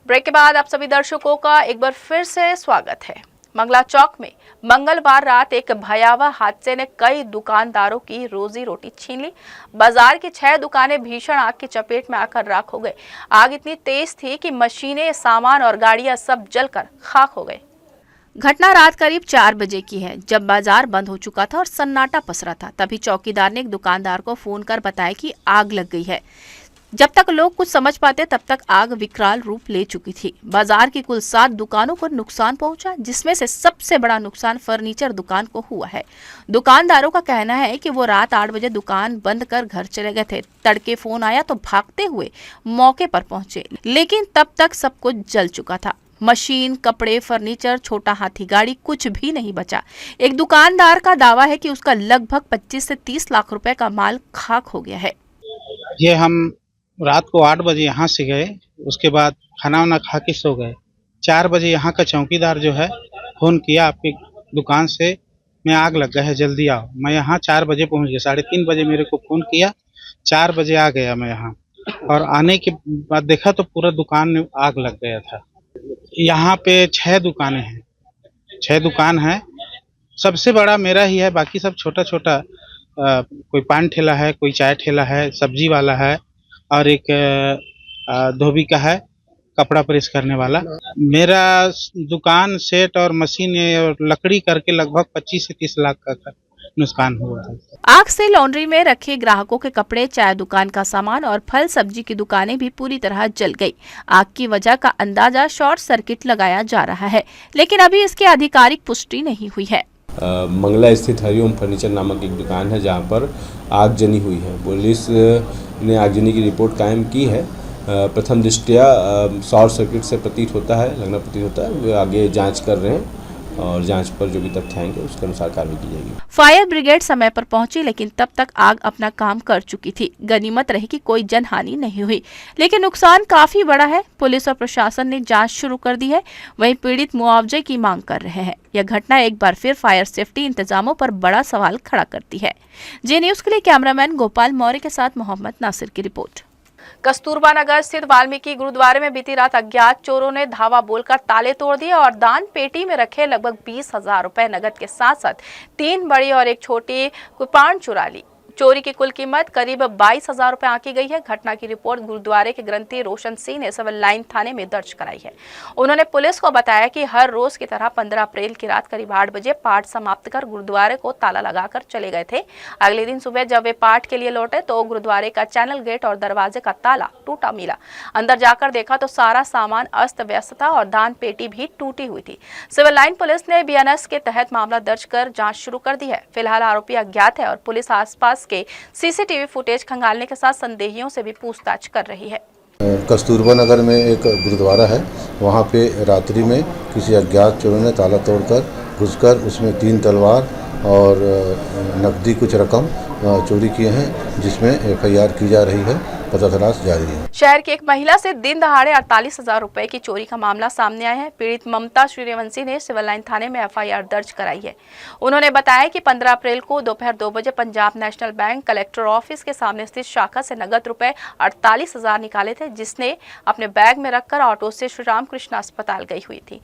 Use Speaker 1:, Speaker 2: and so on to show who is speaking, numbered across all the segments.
Speaker 1: Break के बाद आप सभी दर्शकों का एक बार फिर से स्वागत है। मंगला चौक में मंगलवार रात एक भयावह हादसे ने कई दुकानदारों की रोजी रोटी छीन ली। बाजार की 6 दुकानें भीषण आग की चपेट में आकर राख हो गए। आग इतनी तेज थी कि मशीनें, सामान और गाड़ियां सब जलकर खाक हो गए। घटना रात करीब 4 बजे की है, जब बाजार बंद हो चुका था और सन्नाटा पसरा था। तभी चौकीदार ने एक दुकानदार को फोन कर बताया कि आग लग गई है। जब तक लोग कुछ समझ पाते तब तक आग विकराल रूप ले चुकी थी। बाजार की कुल 7 दुकानों को नुकसान पहुंचा, जिसमें से सबसे बड़ा नुकसान फर्नीचर दुकान को हुआ है। दुकानदारों का कहना है कि वो रात 8 बजे दुकान बंद कर घर चले गए थे। तड़के फोन आया तो भागते हुए मौके पर पहुंचे, लेकिन तब तक सब कुछ जल चुका था। मशीन, कपड़े, फर्नीचर, छोटा हाथी गाड़ी, कुछ भी नहीं बचा। एक दुकानदार का दावा है कि उसका लगभग 25 से 30 लाख रुपए का माल खाक हो गया है।
Speaker 2: ये हम रात को 8 बजे यहाँ से गए, उसके बाद खाना वाना खा के सो गए। 4 बजे यहाँ का चौकीदार जो है फोन किया, आपकी दुकान से में आग लग गया है, जल्दी आओ। मैं यहाँ 4 बजे पहुँच गया। 3:30 बजे मेरे को फोन किया, 4 बजे आ गया मैं यहाँ। और आने के बाद देखा तो पूरा दुकान में आग लग गया था। यहाँ पे 6 दुकानें हैं, 6 दुकान है। सबसे बड़ा मेरा ही है, बाकी सब छोटा छोटा। कोई पान ठेला है, कोई चाय ठेला है, सब्जी वाला है और एक धोबी का है, कपड़ा प्रेस करने वाला। मेरा दुकान, सेट और मशीन और लकड़ी करके लगभग 25 से 30 लाख का नुकसान हुआ है।
Speaker 1: आग से लॉन्ड्री में रखे ग्राहकों के कपड़े, चाय दुकान का सामान और फल सब्जी की दुकानें भी पूरी तरह जल गई। आग की वजह का अंदाजा शॉर्ट सर्किट लगाया जा रहा है, लेकिन अभी इसकी आधिकारिक पुष्टि नहीं हुई है।
Speaker 3: मंगला स्थित हरिओम फर्नीचर नामक एक दुकान है, जहां पर आगजनी हुई है। पुलिस ने आगजनी की रिपोर्ट कायम की है। प्रथम दृष्टया शॉर्ट सर्किट से प्रतीत होता है। वे आगे जांच कर रहे हैं और जांच पर जो भी तथ्य आएंगे उसके अनुसार कार्रवाई की जाएगी।
Speaker 1: फायर ब्रिगेड समय पर पहुंची, लेकिन तब तक आग अपना काम कर चुकी थी। गनीमत रही कि कोई जनहानि नहीं हुई, लेकिन नुकसान काफी बड़ा है। पुलिस और प्रशासन ने जांच शुरू कर दी है। वहीं पीड़ित मुआवजे की मांग कर रहे हैं। यह घटना एक बार फिर फायर सेफ्टी इंतजामों पर बड़ा सवाल खड़ा करती है। जे न्यूज के लिए कैमरामैन गोपाल मौर्य के साथ मोहम्मद नासिर की रिपोर्ट। कस्तूरबा नगर स्थित वाल्मीकि गुरुद्वारे में बीती रात अज्ञात चोरों ने धावा बोलकर ताले तोड़ दिए और दान पेटी में रखे लगभग 20,000 रुपए नगद के साथ साथ 3 बड़ी और एक छोटी कृपाण चुरा ली। चोरी की कुल कीमत करीब 22,000 रुपए आंकी गई है। घटना की रिपोर्ट गुरुद्वारे के ग्रंथी रोशन सिंह ने सिविल लाइन थाने में दर्ज कराई है। उन्होंने पुलिस को बताया कि हर रोज की तरह 15 अप्रैल की रात करीब 8 बजे पाठ समाप्त कर गुरुद्वारे को ताला लगाकर चले गए थे। अगले दिन सुबह जब वे पाठ के लिए लौटे तो गुरुद्वारे का चैनल गेट और दरवाजे का ताला टूटा मिला। अंदर जाकर देखा तो सारा सामान अस्त व्यस्त था और दान पेटी भी टूटी हुई थी। सिविल लाइन पुलिस ने BNS के तहत मामला दर्ज कर जाँच शुरू कर दी है। फिलहाल आरोपी अज्ञात है और पुलिस आसपास के CCTV फुटेज खंगालने के साथ संदेहियों से भी पूछताछ कर रही है।
Speaker 4: कस्तूरबा नगर में एक गुरुद्वारा है, वहाँ पे रात्रि में किसी अज्ञात चोरों ने ताला तोड़कर घुसकर उसमें 3 तलवार और नकदी कुछ रकम चोरी किए हैं, जिसमें FIR की जा रही है। पता तलाश जारी है।
Speaker 1: शहर की एक महिला से दिन दहाड़े 48,000 रुपए की चोरी का मामला सामने आया है। पीड़ित ममता सूर्यवंशी ने सिविल लाइन थाने में FIR दर्ज कराई है। उन्होंने बताया कि 15 अप्रैल को दोपहर 2 बजे Punjab national bank collector office के सामने स्थित शाखा से नगद रुपए 48,000 निकाले थे, जिसने अपने बैग में रखकर ऑटो से श्री रामकृष्ण अस्पताल गई हुई थी।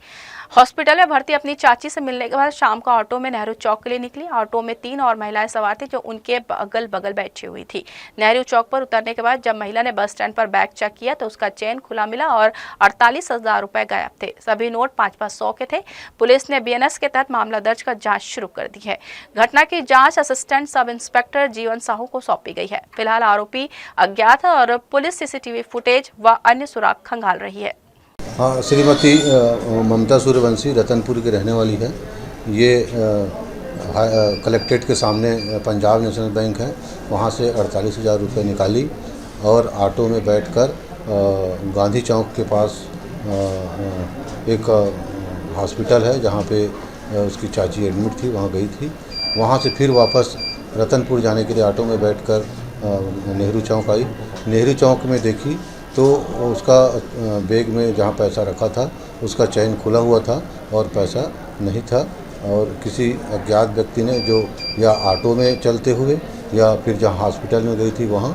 Speaker 1: हॉस्पिटल में भर्ती अपनी चाची से मिलने के बाद शाम को ऑटो में नेहरू चौक के लिए निकली। ऑटो में 3 और महिलाएं सवार थी, जो उनके अगल बगल बैठी हुई थी। नेहरू चौक पर उतरने के बाद जब महिला ने बस स्टैंड पर बैग चेक किया तो उसका चेन खुला मिला और 48,000 रुपए गायब थे। सभी नोट 5-5 100 के थे। पुलिस ने BNS के तहत मामला दर्ज कर जांच शुरू कर दी है। घटना की जांच असिस्टेंट सब इंस्पेक्टर जीवन साहू को सौंपी गई है। फिलहाल आरोपी अज्ञात है और पुलिस CCTV फुटेज व अन्य सुराग खंगाल रही है।
Speaker 4: हाँ, श्रीमती ममता सूर्यवंशी रतनपुर की रहने वाली है। ये कलेक्ट्रेट के सामने पंजाब नेशनल बैंक है, वहाँ से 48,000 रुपये निकाली और ऑटो में बैठकर गांधी चौक के पास एक हॉस्पिटल है, जहाँ पे उसकी चाची एडमिट थी, वहाँ गई थी। वहाँ से फिर वापस रतनपुर जाने के लिए ऑटो में बैठकर नेहरू चौक आई। नेहरू चौक में देखी तो उसका बैग में जहाँ पैसा रखा था उसका चेन खुला हुआ था और पैसा नहीं था। और किसी अज्ञात व्यक्ति ने जो या ऑटो में चलते हुए या फिर जहाँ हॉस्पिटल में गई थी वहाँ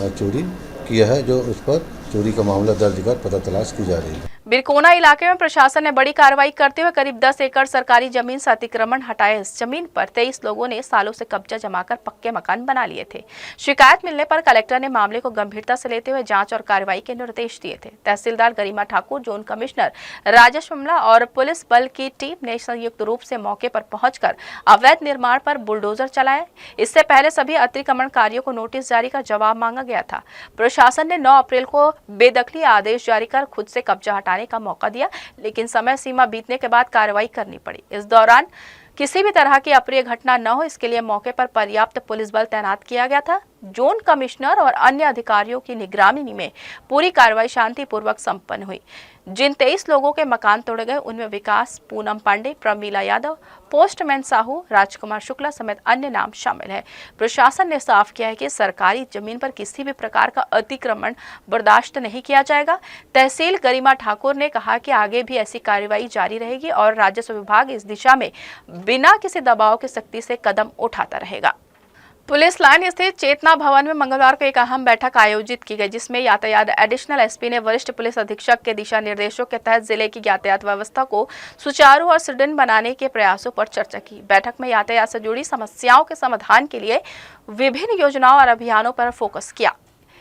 Speaker 4: चोरी किया है, जो उस पर चोरी का मामला दर्ज कर पता तलाश की जा रही है।
Speaker 1: बिरकोना इलाके में प्रशासन ने बड़ी कार्रवाई करते हुए करीब 10 एकड़ सरकारी जमीन से अतिक्रमण हटाए। इस जमीन पर 23 लोगों ने सालों से कब्जा जमाकर पक्के मकान बना लिए थे। शिकायत मिलने पर कलेक्टर ने मामले को गंभीरता से लेते हुए जांच और कार्रवाई के निर्देश दिए थे। तहसीलदार गरिमा ठाकुर, जोन कमिश्नर राजेश अमला और पुलिस बल की टीम ने संयुक्त रूप से मौके पर पहुंचकर अवैध निर्माण पर बुलडोजर चलाए। इससे पहले सभी अतिक्रमणकारियों को नोटिस जारी कर जवाब मांगा गया था। प्रशासन ने 9 अप्रैल को बेदखली आदेश जारी कर खुद से कब्जा हटाने का मौका दिया, लेकिन समय सीमा बीतने के बाद कार्रवाई करनी पड़ी। इस दौरान किसी भी तरह की अप्रिय घटना न हो, इसके लिए मौके पर पर्याप्त पुलिस बल तैनात किया गया था। जोन कमिश्नर और अन्य अधिकारियों की निगरानी में पूरी कार्रवाई शांतिपूर्वक संपन्न हुई। जिन 23 लोगों के मकान तोड़े गए उनमें विकास, पूनम पांडे, प्रमीला यादव, पोस्टमैन साहू, राजकुमार शुक्ला समेत अन्य नाम शामिल है। प्रशासन ने साफ किया है कि सरकारी जमीन पर किसी भी प्रकार का अतिक्रमण बर्दाश्त नहीं किया जाएगा। तहसील गरिमा ठाकुर ने कहा कि आगे भी ऐसी कार्रवाई जारी रहेगी और राजस्व विभाग इस दिशा में बिना किसी दबाव की सख्ती से कदम उठाता रहेगा। पुलिस लाइन स्थित चेतना भवन में मंगलवार को एक अहम बैठक आयोजित की गई, जिसमें यातायात एडिशनल एसपी ने वरिष्ठ पुलिस अधीक्षक के दिशा निर्देशों के तहत जिले की यातायात व्यवस्था को सुचारू और सुदृढ़ बनाने के प्रयासों पर चर्चा की। बैठक में यातायात से जुड़ी समस्याओं के समाधान के लिए विभिन्न योजनाओं और अभियानों पर फोकस किया।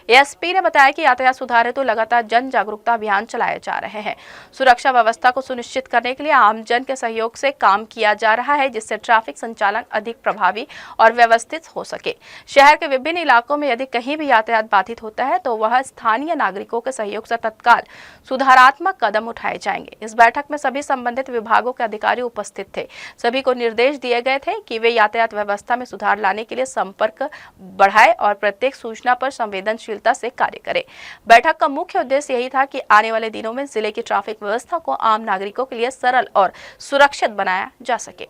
Speaker 1: एसपी ने बताया कि यातायात सुधार हेतु लगातार जन जागरूकता अभियान चलाए जा रहे हैं। सुरक्षा व्यवस्था को सुनिश्चित करने के लिए आमजन के सहयोग से काम किया जा रहा है, जिससे ट्रैफिक संचालन अधिक प्रभावी और व्यवस्थित हो सके। शहर के विभिन्न इलाकों में यदि कहीं भी यातायात बाधित होता है तो वह स्थानीय नागरिकों के सहयोग से तत्काल सुधारात्मक कदम उठाए जाएंगे। इस बैठक में सभी संबंधित विभागों के अधिकारी उपस्थित थे। सभी को निर्देश दिए गए थे कि वे यातायात व्यवस्था में सुधार लाने के लिए संपर्क बढ़ाए और प्रत्येक सूचना पर संवेदनशील से कार्य करें। बैठक का मुख्य उद्देश्य यही था कि आने वाले दिनों में जिले की ट्रैफिक व्यवस्था को आम नागरिकों के लिए सरल और सुरक्षित बनाया जा सके।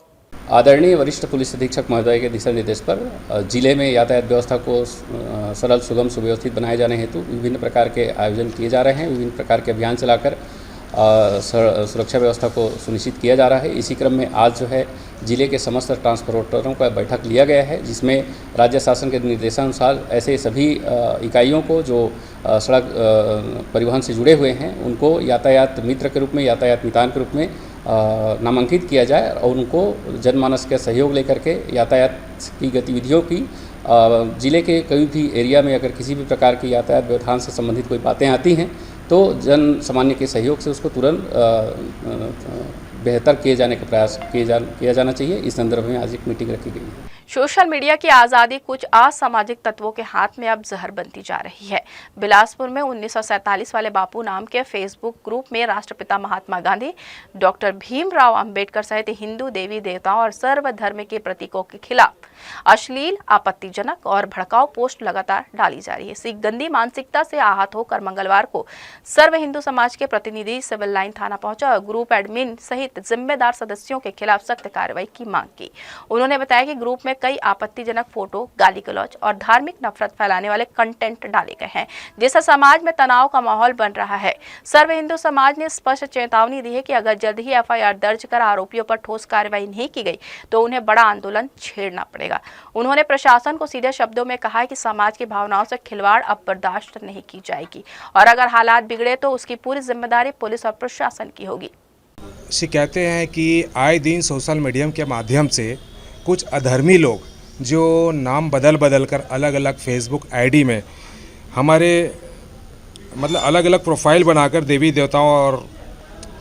Speaker 5: आदरणीय वरिष्ठ पुलिस अधीक्षक महोदय के दिशा निर्देश पर जिले में यातायात व्यवस्था को सरल, सुगम, सुव्यवस्थित बनाए जाने हेतु विभिन्न प्रकार के आयोजन किए जा रहे हैं। विभिन्न प्रकार के अभियान चलाकर सुरक्षा व्यवस्था को सुनिश्चित किया जा रहा है। इसी क्रम में आज जो है जिले के समस्त ट्रांसपोर्टरों का बैठक लिया गया है, जिसमें राज्य शासन के निर्देशानुसार ऐसे सभी इकाइयों को जो सड़क परिवहन से जुड़े हुए हैं उनको यातायात मित्र के रूप में, यातायात मितान के रूप में नामांकित किया जाए और उनको जनमानस का सहयोग लेकर के यातायात की गतिविधियों की जिले के कोई भी एरिया में अगर किसी भी प्रकार की यातायात व्यवधान से संबंधित कोई बातें आती हैं तो जन सामान्य के सहयोग से उसको तुरंत बेहतर किए जाने का प्रयास किया जाना चाहिए। इस संदर्भ में आज एक मीटिंग रखी गई है।
Speaker 1: सोशल मीडिया की आज़ादी कुछ असामाजिक तत्वों के हाथ में अब जहर बनती जा रही है। बिलासपुर में 1947 वाले बापू नाम के फेसबुक ग्रुप में राष्ट्रपिता महात्मा गांधी, डॉक्टर भीमराव अंबेडकर सहित हिंदू देवी देवताओं और सर्वधर्म के प्रतीकों के खिलाफ अश्लील, आपत्तिजनक और भड़काऊ पोस्ट लगातार डाली जा रही है। इसी गंदी मानसिकता से आहत होकर मंगलवार को सर्व हिंदू समाज के प्रतिनिधि सिविल लाइन थाना पहुंचा और ग्रुप एडमिन सहित जिम्मेदार सदस्यों के खिलाफ सख्त कार्रवाई की मांग की। उन्होंने बताया कि ग्रुप में कई आपत्तिजनक फोटो, गाली गलौज और धार्मिक नफरत फैलाने वाले कंटेंट डाले गए हैं, जिससे समाज में तनाव का माहौल बन रहा है। सर्व हिंदू समाज ने स्पष्ट चेतावनी दी है कि अगर जल्द ही एफआईआर दर्ज कर आरोपियों पर ठोस कार्रवाई नहीं की गई तो उन्हें बड़ा आंदोलन छेड़ना पड़ेगा। उन्होंने प्रशासन को सीधे शब्दों में कहा है कि समाज की भावनाओं से खिलवाड़ अब बर्दाश्त नहीं की जाएगी और अगर हालात बिगड़े तो उसकी पूरी जिम्मेदारी पुलिस और प्रशासन की होगी।
Speaker 6: शिकायतें हैं कि आए दिन सोशल मीडिया के माध्यम से कुछ अधर्मी लोग जो नाम बदल कर अलग अलग फेसबुक आईडी में हमारे अलग अलग प्रोफाइल बनाकर देवी देवताओं और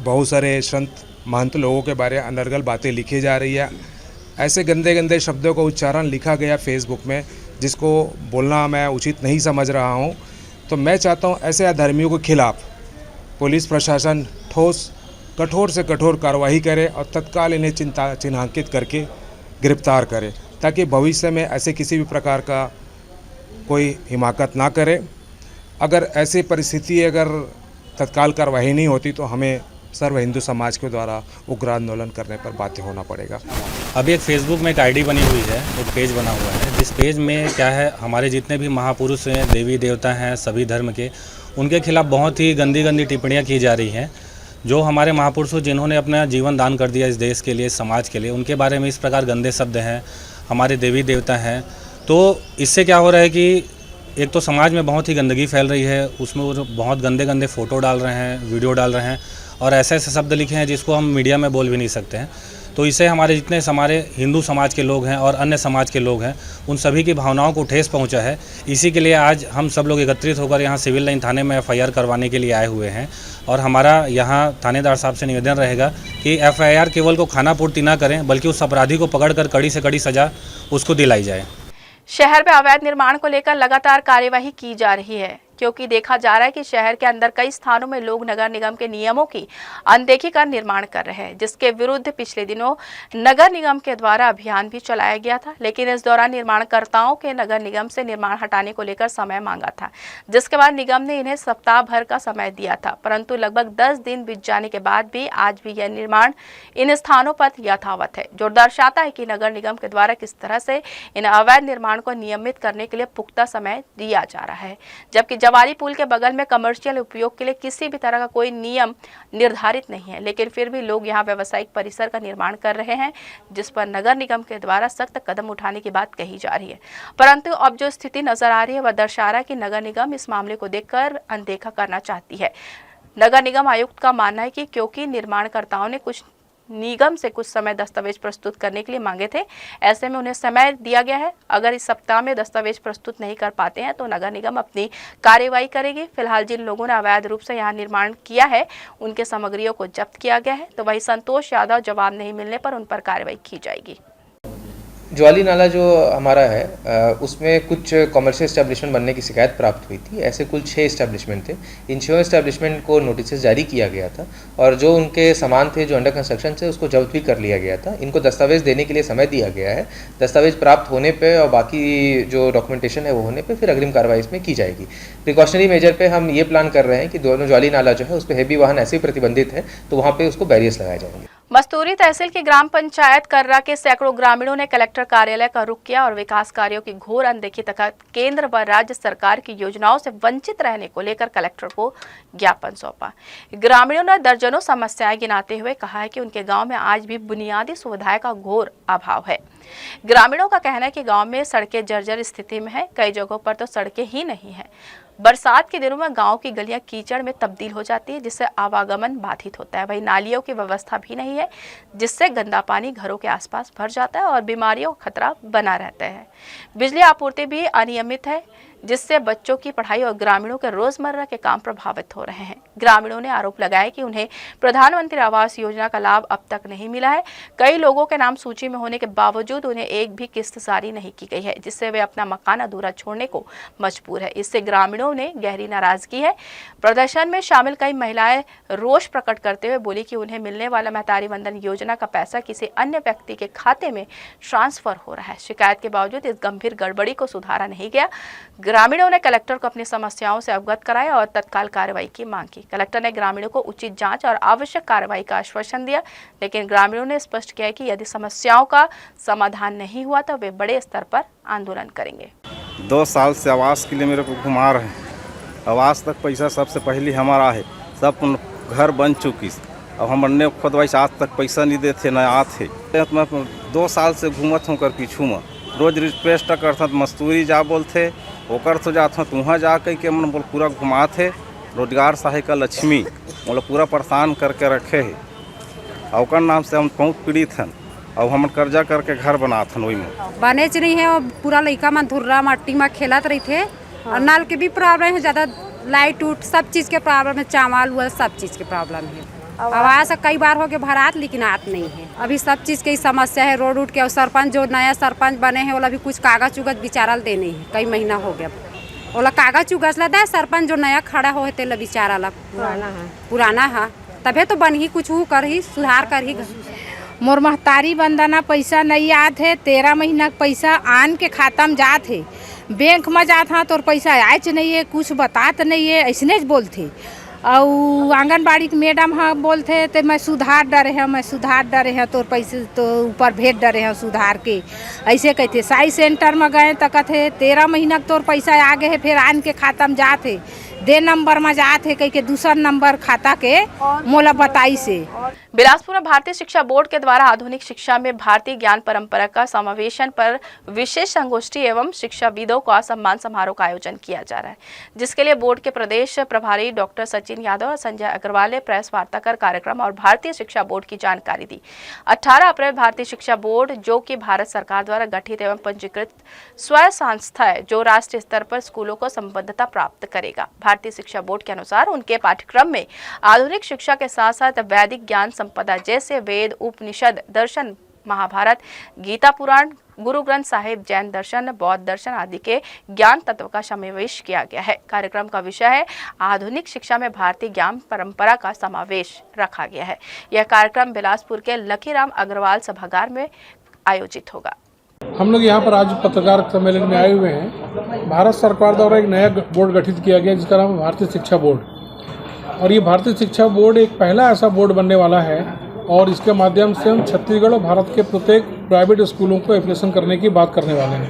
Speaker 6: बहुत सारे संत महंत लोगों के बारे में अनर्गल बातें लिखी जा रही है। ऐसे गंदे गंदे शब्दों का उच्चारण लिखा गया फेसबुक में, जिसको बोलना मैं उचित नहीं समझ रहा हूँ। तो मैं चाहता हूँ ऐसे अधर्मियों के खिलाफ पुलिस प्रशासन ठोस कठोर से कठोर कार्रवाई करे और तत्काल इन्हें चिन्हांकित करके गिरफ्तार करे, ताकि भविष्य में ऐसे किसी भी प्रकार का कोई हिमाकत ना करे। अगर ऐसी परिस्थिति अगर तत्काल कार्रवाई नहीं होती तो हमें सर्व हिंदू समाज के द्वारा उग्र आंदोलन करने पर बाध्य होना पड़ेगा।
Speaker 7: अभी एक फेसबुक में एक आईडी बनी हुई है, एक पेज बना हुआ है, जिस पेज में क्या है, हमारे जितने भी महापुरुष हैं, देवी देवता हैं, सभी धर्म के, उनके खिलाफ बहुत ही गंदी गंदी टिप्पणियाँ की जा रही हैं। जो हमारे महापुरुषों जिन्होंने अपना जीवन दान कर दिया इस देश के लिए, समाज के लिए, उनके बारे में इस प्रकार गंदे शब्द हैं, हमारे देवी देवता हैं। तो इससे क्या हो रहा है कि एक तो समाज में बहुत ही गंदगी फैल रही है, उसमें वो बहुत गंदे गंदे फ़ोटो डाल रहे हैं, वीडियो डाल रहे हैं और ऐसे ऐसे शब्द लिखे हैं जिसको हम मीडिया में बोल भी नहीं सकते हैं। तो इससे हमारे जितने हमारे हिंदू समाज के लोग हैं और अन्य समाज के लोग हैं, उन सभी की भावनाओं को ठेस पहुंचा है। इसी के लिए आज हम सब लोग एकत्रित होकर यहाँ सिविल लाइन थाने में FIR करवाने के लिए आए हुए हैं और हमारा यहाँ थानेदार साहब से निवेदन रहेगा कि FIR केवल को खाना पूर्ति ना करें, बल्कि उस अपराधी को पकड़कर कड़ी से कड़ी सज़ा उसको दिलाई जाए।
Speaker 1: शहर में अवैध निर्माण को लेकर लगातार कार्यवाही की जा रही है, क्योंकि देखा जा रहा है कि शहर के अंदर कई स्थानों में लोग नगर निगम के नियमों की अनदेखी कर निर्माण कर रहे हैं, जिसके विरुद्ध पिछले दिनों नगर निगम के द्वारा अभियान भी चलाया गया था। लेकिन इस दौरान निर्माणकर्ताओं के नगर निगम से निर्माण हटाने को लेकर समय मांगा था, जिसके बाद निगम ने इन्हें सप्ताह भर का समय दिया था, परंतु लगभग 10 दिन बीत जाने के बाद भी आज भी यह निर्माण इन स्थानों पर यथावत है, जो दर्शाता है कि नगर निगम के द्वारा किस तरह से इन अवैध निर्माण को नियमित करने के लिए पुख्ता समय दिया जा रहा है। जबकि जवारी पुल के बगल में कमर्शियल उपयोग के लिए किसी भी तरह का कोई नियम निर्धारित नहीं है, लेकिन फिर भी लोग यहां व्यावसायिक परिसर का निर्माण कर रहे हैं, जिस पर नगर निगम के द्वारा सख्त कदम उठाने की बात कही जा रही है। परंतु अब जो स्थिति नजर आ रही है वह दर्शा रहा है कि नगर निगम इस मामले को देखकर अनदेखा करना चाहती है। नगर निगम आयुक्त का मानना है कि क्योंकि निर्माणकर्ताओं ने निगम से कुछ समय दस्तावेज प्रस्तुत करने के लिए मांगे थे, ऐसे में उन्हें समय दिया गया है। अगर इस सप्ताह में दस्तावेज प्रस्तुत नहीं कर पाते हैं तो नगर निगम अपनी कार्रवाई करेगी। फिलहाल जिन लोगों ने अवैध रूप से यहां निर्माण किया है उनके सामग्रियों को जब्त किया गया है, तो वही संतोष यादव जवाब नहीं मिलने पर उन पर कार्रवाई की जाएगी।
Speaker 8: ज्वाली नाला जो हमारा है उसमें कुछ कॉमर्शियल एस्टेब्लिशमेंट बनने की शिकायत प्राप्त हुई थी। ऐसे कुल 6 एस्टेब्लिशमेंट थे। इन 6 एस्टेब्लिशमेंट को नोटिस जारी किया गया था और जो उनके सामान थे जो अंडर कंस्ट्रक्शन थे उसको जब्त भी कर लिया गया था। इनको दस्तावेज देने के लिए समय दिया गया है। दस्तावेज प्राप्त होने पे और बाकी जो डॉक्यूमेंटेशन है वो होने पे फिर अग्रिम कार्रवाई इसमें की जाएगी। प्रिकॉशनरी मेजर पे हम ये प्लान कर रहे हैं कि दोनों ज्वाली नाला जो है उस पर हैवी वाहन ऐसे ही प्रतिबंधित है, तो वहाँ पे उसको बैरियर्स लगाए जाएंगे।
Speaker 1: मस्तूरी तहसील की ग्राम पंचायत कर्रा के सैकड़ों ग्रामीणों ने कलेक्टर कार्यालय का रुख किया और विकास कार्यों की घोर अनदेखी तथा केंद्र व राज्य सरकार की योजनाओं से वंचित रहने को लेकर कलेक्टर को ज्ञापन सौंपा। ग्रामीणों ने दर्जनों समस्याएं गिनाते हुए कहा है कि उनके गांव में आज भी बुनियादी सुविधाएं का घोर अभाव है। ग्रामीणों का कहना है कि गांव में सड़कें जर्जर स्थिति में है, कई जगहों पर तो सड़कें ही नहीं है। बरसात के दिनों में गांव की गलियां कीचड़ में तब्दील हो जाती है, जिससे आवागमन बाधित होता है। वहीं नालियों की व्यवस्था भी नहीं है, जिससे गंदा पानी घरों के आसपास भर जाता है और बीमारियों का खतरा बना रहता है। बिजली आपूर्ति भी अनियमित है, जिससे बच्चों की पढ़ाई और ग्रामीणों के रोजमर्रा के काम प्रभावित हो रहे हैं। ग्रामीणों ने आरोप लगाया कि उन्हें प्रधानमंत्री आवास योजना का लाभ अब तक नहीं मिला है। कई लोगों के नाम सूची में होने के बावजूद उन्हें एक भी किस्त जारी नहीं की गई है, जिससे वे अपना मकान अधूरा छोड़ने को मजबूर है। इससे ग्रामीणों ने गहरी नाराजगी है। प्रदर्शन में शामिल कई महिलाएं रोष प्रकट करते हुए बोली कि उन्हें मिलने वाला महतारी वंदन योजना का पैसा किसी अन्य व्यक्ति के खाते में ट्रांसफर हो रहा है। शिकायत के बावजूद इस गंभीर गड़बड़ी को सुधारा नहीं गया। ग्रामीणों ने कलेक्टर को अपनी समस्याओं से अवगत कराया और तत्काल कार्रवाई की मांग की। कलेक्टर ने ग्रामीणों को उचित जांच और आवश्यक कार्रवाई का आश्वासन दिया, लेकिन ग्रामीणों ने स्पष्ट किया कि यदि समस्याओं का समाधान नहीं हुआ तो वे बड़े स्तर पर आंदोलन करेंगे।
Speaker 9: 2 साल से आवास के लिए मेरे को घुमा रहे हैं। आवास तक पैसा सबसे पहले हमारा है, सब घर बन चुकी। अब हमने खुद आज तक पैसा नहीं देते न आते। मैं 2 साल से घूमत हूँ कर पीछू में, रोज रिक्वेस्ट करता मस्तूरी जा बोलते ओकर तो जात हूँ, वहाँ जा के मन बोल पूरा घुमाते। रोजगार सहायिका लक्ष्मी मतलब पूरा परेशान करके रखे है। और नाम से हम बहुत पीड़ित हैं। और हम कर्जा करके घर बनाते हैं, वही में
Speaker 10: बने नहीं है। और पूरा लड़का में धुर्रा मट्टी में खेलत रही थे। और नल के भी प्रॉब्लम है, ज़्यादा लाइट उट सब चीज़ के प्रॉब्लम है, चावल हुआ सब चीज़ के प्रॉब्लम है। आवास कई बार हो गए भरात, लेकिन आत नहीं है। अभी सब चीज़ की समस्या है। रोड उठ के और सरपंच जो नया सरपंच बने हैं वो भी कुछ कागज उगज बिचारल दे नहीं है। कई महीना हो गया वो कागज उगज लदा है। सरपंच जो नया खड़ा हो तेला बिचारा ला पुराना है, तबे तो बन ही कुछ कर ही सुधार कर ही।
Speaker 11: मोर महतारी बंदना पैसा नहीं आत है। 13 महीना पैसा आन के खाता में जात है। बैंक में जात हाँ तो पैसा आयच नहीं है, कुछ बात नहीं है, ऐसने बोलते। और आंगनबाड़ी के मैडम हाँ बोलते तो मैं सुधार डरे हैं, मैं सुधार डरे हैं, तो पैसे तो ऊपर भेज डरे हैं सुधार के, ऐसे कहते। साई सेंटर में गए तो कहते 13 महीना तोर पैसा आ गए है, फिर आन के खाता में जाते। दे नंबर में जात है कह के दूसरा नंबर खाता के मोला बताई से।
Speaker 1: बिलासपुर में भारतीय शिक्षा बोर्ड के द्वारा आधुनिक शिक्षा में भारतीय ज्ञान परंपरा का समावेशन पर विशेष संगोष्ठी एवं शिक्षाविदों का सम्मान समारोह का आयोजन किया जा रहा है, जिसके लिए बोर्ड के प्रदेश प्रभारी डॉक्टर सचिन यादव और संजय अग्रवाल ने प्रेस वार्ता कर कार्यक्रम और भारतीय शिक्षा बोर्ड की जानकारी दी। 18 अप्रैल भारतीय शिक्षा बोर्ड, जो कि भारत सरकार द्वारा गठित एवं पंजीकृत स्वयं संस्था है, जो राष्ट्रीय स्तर पर स्कूलों को संबद्धता प्राप्त करेगा। भारतीय शिक्षा बोर्ड के अनुसार उनके पाठ्यक्रम में आधुनिक शिक्षा के साथ साथ वैदिक ज्ञान संपदा जैसे वेद, उपनिषद, दर्शन, महाभारत, गीता पुराण, गुरु ग्रंथ साहिब, जैन दर्शन, बौद्ध दर्शन आदि के ज्ञान तत्व का समावेश किया गया है। कार्यक्रम का विषय है आधुनिक शिक्षा में भारतीय ज्ञान परंपरा का समावेश रखा गया है। यह कार्यक्रम बिलासपुर के लकीराम अग्रवाल सभागार में आयोजित होगा।
Speaker 12: हम लोग यहाँ पर आज पत्रकार सम्मेलन में आए हुए हैं। भारत सरकार द्वारा एक नया बोर्ड गठित किया गया जिसका नाम भारतीय शिक्षा बोर्ड, और ये भारतीय शिक्षा बोर्ड एक पहला ऐसा बोर्ड बनने वाला है और इसके माध्यम से हम छत्तीसगढ़ और भारत के प्रत्येक प्राइवेट स्कूलों को एप्लीकेशन करने की बात करने वाले हैं।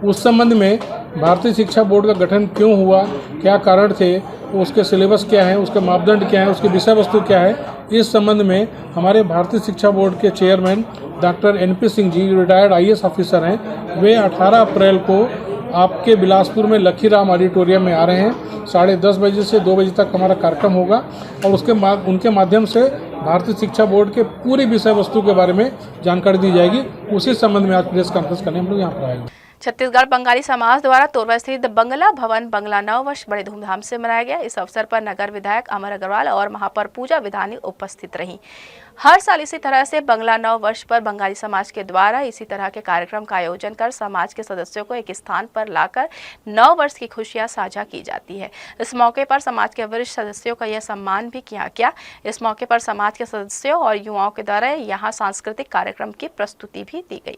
Speaker 12: उस संबंध में भारतीय शिक्षा बोर्ड का गठन क्यों हुआ, क्या कारण थे, उसके सिलेबस क्या है, उसके मापदंड क्या है, उसकी विषय वस्तु क्या है, इस संबंध में हमारे भारतीय शिक्षा बोर्ड के chairman doctor NP Singh ji, retired IAS officer हैं, वे 18 अप्रैल को आपके बिलासपुर में लकीराम ऑडिटोरियम में आ रहे हैं। 10:30 बजे से 2 बजे तक हमारा कार्यक्रम होगा और उनके माध्यम से भारतीय शिक्षा बोर्ड के पूरी विषय वस्तु के बारे में जानकारी दी जाएगी। उसी संबंध में आज प्रेस कॉन्फ्रेंस करने हम लोग यहाँ पर आएंगे।
Speaker 1: छत्तीसगढ़ बंगाली समाज द्वारा तोरवा स्थित बंगला भवन बंगला 9 वर्ष बड़े धूमधाम से मनाया गया। इस अवसर पर नगर विधायक अमर अग्रवाल और महापौर पूजा विधानी उपस्थित रहीं। हर साल इसी तरह से बंगला 9 वर्ष पर बंगाली समाज के द्वारा इसी तरह के कार्यक्रम का आयोजन कर समाज के सदस्यों को एक स्थान पर लाकर 9 वर्ष की खुशियां साझा की जाती है। इस मौके पर समाज के वरिष्ठ सदस्यों का यह सम्मान भी किया गया। इस मौके पर समाज के सदस्यों और युवाओं के द्वारा यहाँ सांस्कृतिक कार्यक्रम की प्रस्तुति भी दी गई।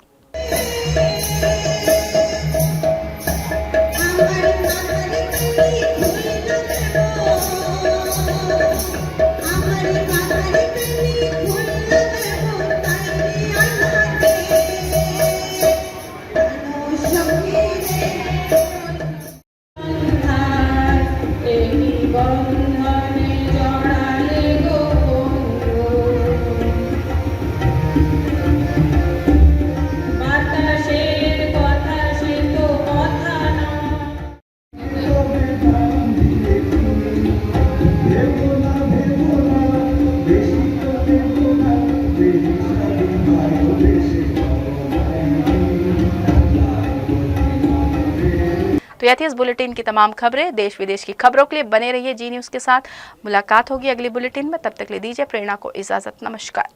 Speaker 1: तो यह थी इस बुलेटिन की तमाम खबरें। देश विदेश की खबरों के लिए बने रहिए जी न्यूज़ के साथ। मुलाकात होगी अगली बुलेटिन में, तब तक ले दीजिए प्रेरणा को इजाजत। नमस्कार।